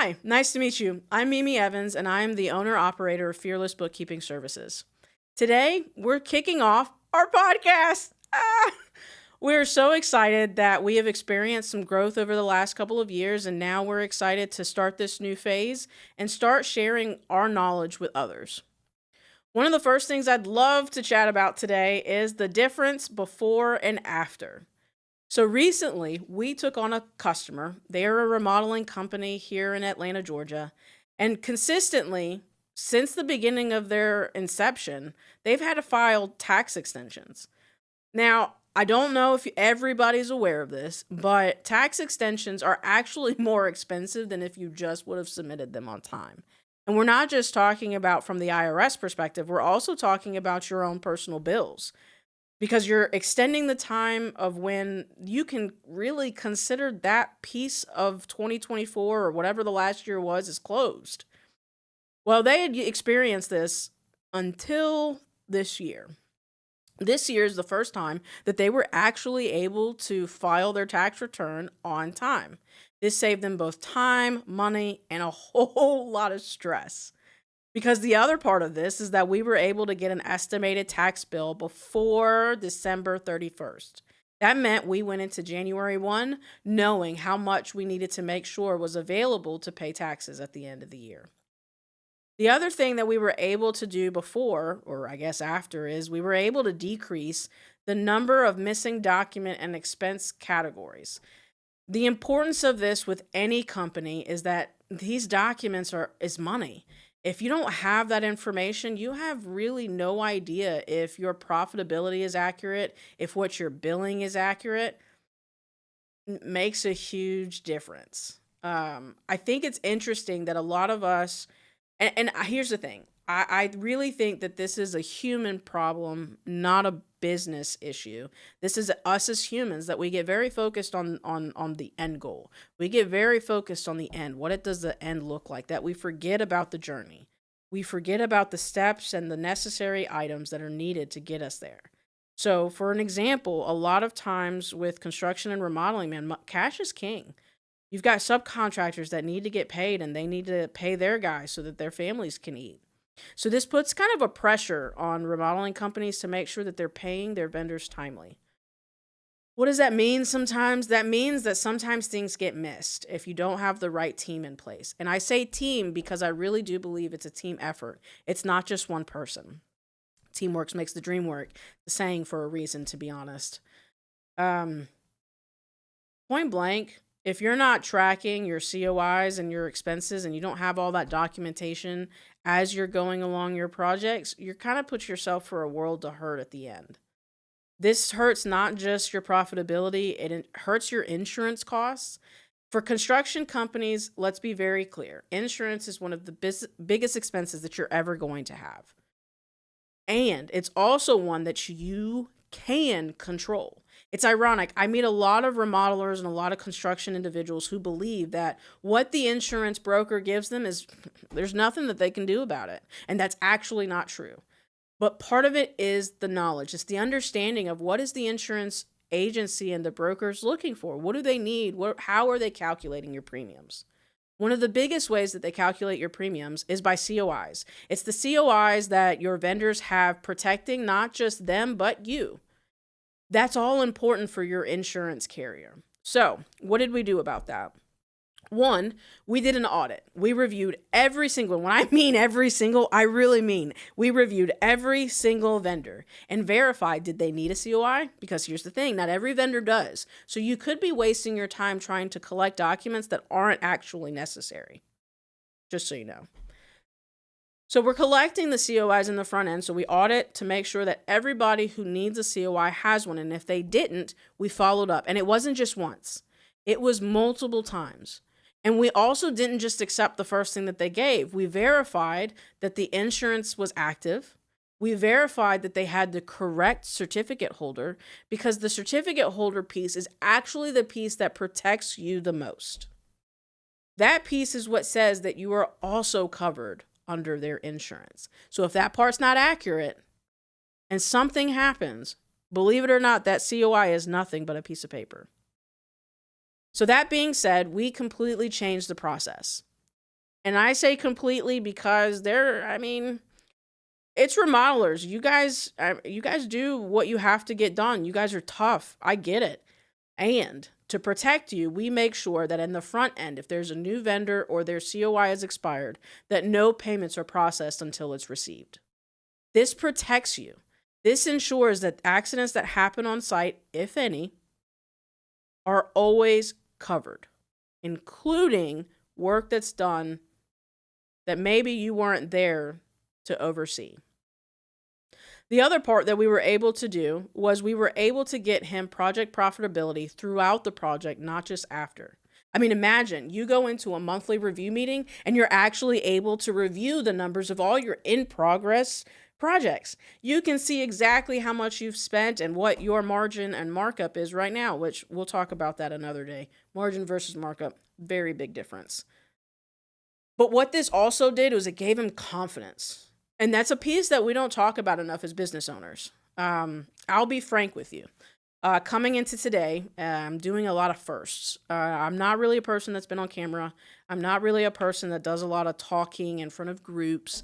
Hi, nice to meet you. I'm Mimi Evans, and I am the owner-operator of Fearless Bookkeeping Services. Today, we're kicking off our podcast. We're so excited that we have experienced some growth over the last couple of years, and now we're excited to start this new phase and start sharing our knowledge with others. One of the first things I'd love to chat about today is the difference before and after. So recently, we took on a customer. They are a remodeling company here in Atlanta, Georgia. And consistently, since the beginning of their inception, they've had to file tax extensions. Now, I don't know if everybody's aware of this, but tax extensions are actually more expensive than if you just would have submitted them on time. And we're not just talking about from the IRS perspective, we're also talking about your own personal bills because you're extending the time of when you can really consider that piece of 2024 or whatever the last year was is closed. Well, they had experienced this until this year. This year is the first time that they were actually able to file their tax return on time. This saved them both time, money, and a whole lot of stress. Because the other part of this is that we were able to get an estimated tax bill before December 31st. That meant we went into January 1 knowing how much we needed to make sure was available to pay taxes at the end of the year. The other thing that we were able to do before, or I guess after, is we were able to decrease the number of missing document and expense categories. The importance of this with any company is that these documents is money. If you don't have that information, you have really no idea if your profitability is accurate, if what you're billing is accurate. It makes a huge difference. I think it's interesting that a lot of us, and here's the thing, I really think that this is a human problem, not a business issue. This is us as humans that we get very focused on the end goal. We get very focused on the end. What does the end look like? That we forget about the journey. We forget about the steps and the necessary items that are needed to get us there. So, for an example, a lot of times with construction and remodeling, man, cash is king. You've got subcontractors that need to get paid and they need to pay their guys so that their families can eat. So this puts kind of a pressure on remodeling companies to make sure that they're paying their vendors timely. What does that mean sometimes? That means that sometimes things get missed if you don't have the right team in place. And I say team because I really do believe it's a team effort. It's not just one person. Teamwork makes the dream work, the saying for a reason, to be honest. Point blank, if you're not tracking your COIs and your expenses and you don't have all that documentation as you're going along your projects, you're kind of put yourself for a world to hurt at the end. This hurts not just your profitability, it hurts your insurance costs. For construction companies, let's be very clear. Insurance is one of the biggest expenses that you're ever going to have. And it's also one that you can control. It's ironic. I meet a lot of remodelers and a lot of construction individuals who believe that what the insurance broker gives them is there's nothing that they can do about it. And that's actually not true. But part of it is the knowledge. It's the understanding of what is the insurance agency and the brokers looking for? What do they need? How are they calculating your premiums? One of the biggest ways that they calculate your premiums is by COIs. It's the COIs that your vendors have protecting not just them, but you. That's all important for your insurance carrier. So, what did we do about that? One, we did an audit. We reviewed every single, when I mean every single, I really mean, we reviewed every single vendor and verified, did they need a COI? Because here's the thing, not every vendor does. So you could be wasting your time trying to collect documents that aren't actually necessary. Just so you know. So we're collecting the COIs in the front end, so we audit to make sure that everybody who needs a COI has one, and if they didn't, we followed up. And it wasn't just once. It was multiple times. And we also didn't just accept the first thing that they gave. We verified that the insurance was active. We verified that they had the correct certificate holder, because the certificate holder piece is actually the piece that protects you the most. That piece is what says that you are also covered under their insurance. So if that part's not accurate and something happens, believe it or not, that COI is nothing but a piece of paper. So that being said, we completely changed the process. And I say completely because it's remodelers. You guys do what you have to get done. You guys are tough. I get it. And to protect you, we make sure that in the front end, if there's a new vendor or their COI has expired, that no payments are processed until it's received. This protects you. This ensures that accidents that happen on site, if any, are always covered, including work that's done that maybe you weren't there to oversee. The other part that we were able to do was we were able to get him project profitability throughout the project, not just after. Imagine you go into a monthly review meeting and you're actually able to review the numbers of all your in progress projects. You can see exactly how much you've spent and what your margin and markup is right now, which we'll talk about that another day. Margin versus markup, very big difference. But what this also did was it gave him confidence. And that's a piece that we don't talk about enough as business owners. I'll be frank with you. Coming into today, I'm doing a lot of firsts. I'm not really a person that's been on camera. I'm not really a person that does a lot of talking in front of groups.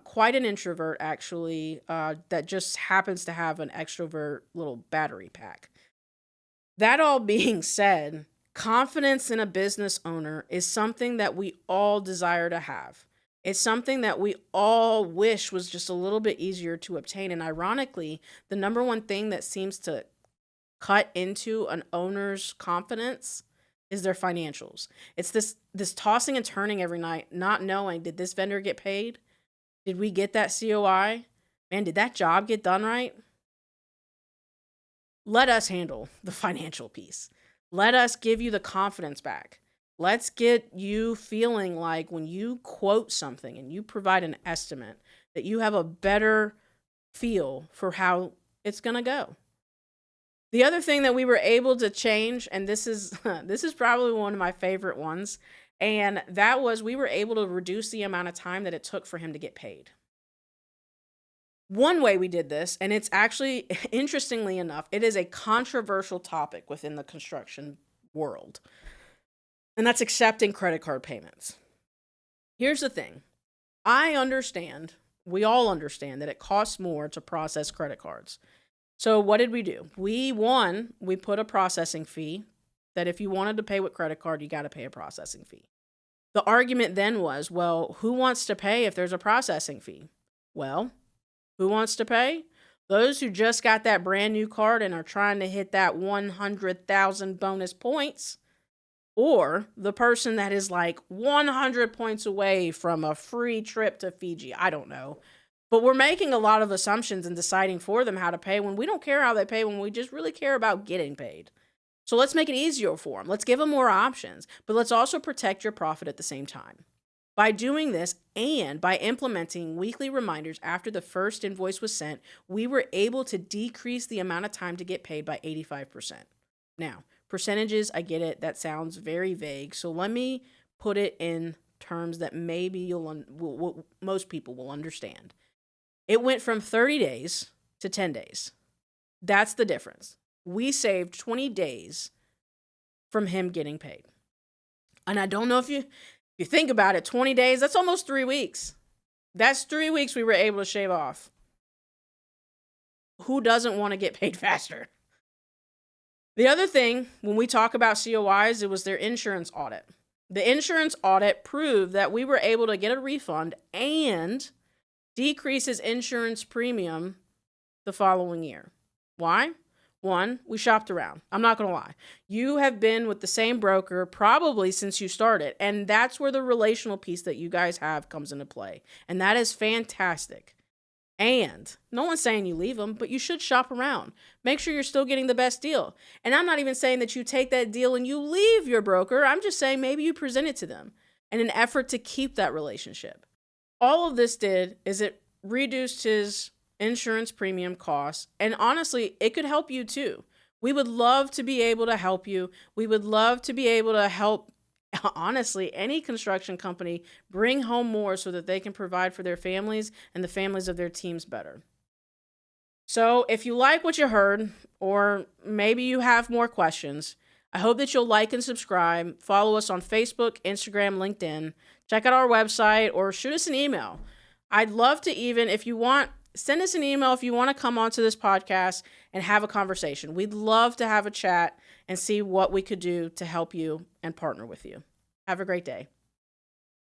Quite an introvert, actually, that just happens to have an extrovert little battery pack. That all being said, confidence in a business owner is something that we all desire to have. It's something that we all wish was just a little bit easier to obtain. And ironically, the number one thing that seems to cut into an owner's confidence is their financials. It's this tossing and turning every night, not knowing, did this vendor get paid? Did we get that COI? Man, did that job get done right? Let us handle the financial piece. Let us give you the confidence back. Let's get you feeling like when you quote something and you provide an estimate, that you have a better feel for how it's going to go. The other thing that we were able to change, and this is this is probably one of my favorite ones, and that was we were able to reduce the amount of time that it took for him to get paid. One way we did this, and it's actually, interestingly enough, it is a controversial topic within the construction world, and that's accepting credit card payments. Here's the thing. I understand, we all understand that it costs more to process credit cards. So what did we do? We put a processing fee that if you wanted to pay with credit card, you got to pay a processing fee. The argument then was, well, who wants to pay if there's a processing fee? Well, who wants to pay? Those who just got that brand new card and are trying to hit that 100,000 bonus points, or the person that is like 100 points away from a free trip to Fiji. I don't know. But we're making a lot of assumptions and deciding for them how to pay when we don't care how they pay, when we just really care about getting paid. So let's make it easier for them. Let's give them more options, but let's also protect your profit at the same time. By doing this and by implementing weekly reminders after the first invoice was sent, we were able to decrease the amount of time to get paid by 85%. Now, percentages, I get it. That sounds very vague. So let me put it in terms that maybe most people will understand. It went from 30 days to 10 days. That's the difference. We saved 20 days from him getting paid. And I don't know if you think about it, 20 days, that's almost 3 weeks. That's 3 weeks we were able to shave off. Who doesn't want to get paid faster? The other thing, when we talk about COIs, it was their insurance audit. The insurance audit proved that we were able to get a refund and decrease his insurance premium the following year. Why? One, we shopped around. I'm not going to lie. You have been with the same broker probably since you started, and that's where the relational piece that you guys have comes into play. And that is fantastic. And no one's saying you leave them, but you should shop around. Make sure you're still getting the best deal. And I'm not even saying that you take that deal and you leave your broker. I'm just saying maybe you present it to them in an effort to keep that relationship. All of this did is it reduced his insurance premium costs. And honestly, it could help you too. We would love to be able to help you. We would love to be able to help, honestly, any construction company bring home more so that they can provide for their families and the families of their teams better. So if you like what you heard, or maybe you have more questions, I hope that you'll like and subscribe, follow us on Facebook, Instagram, LinkedIn, check out our website, or shoot us an email. I'd love to if you want, send us an email if you want to come onto this podcast and have a conversation. We'd love to have a chat and see what we could do to help you and partner with you. Have a great day.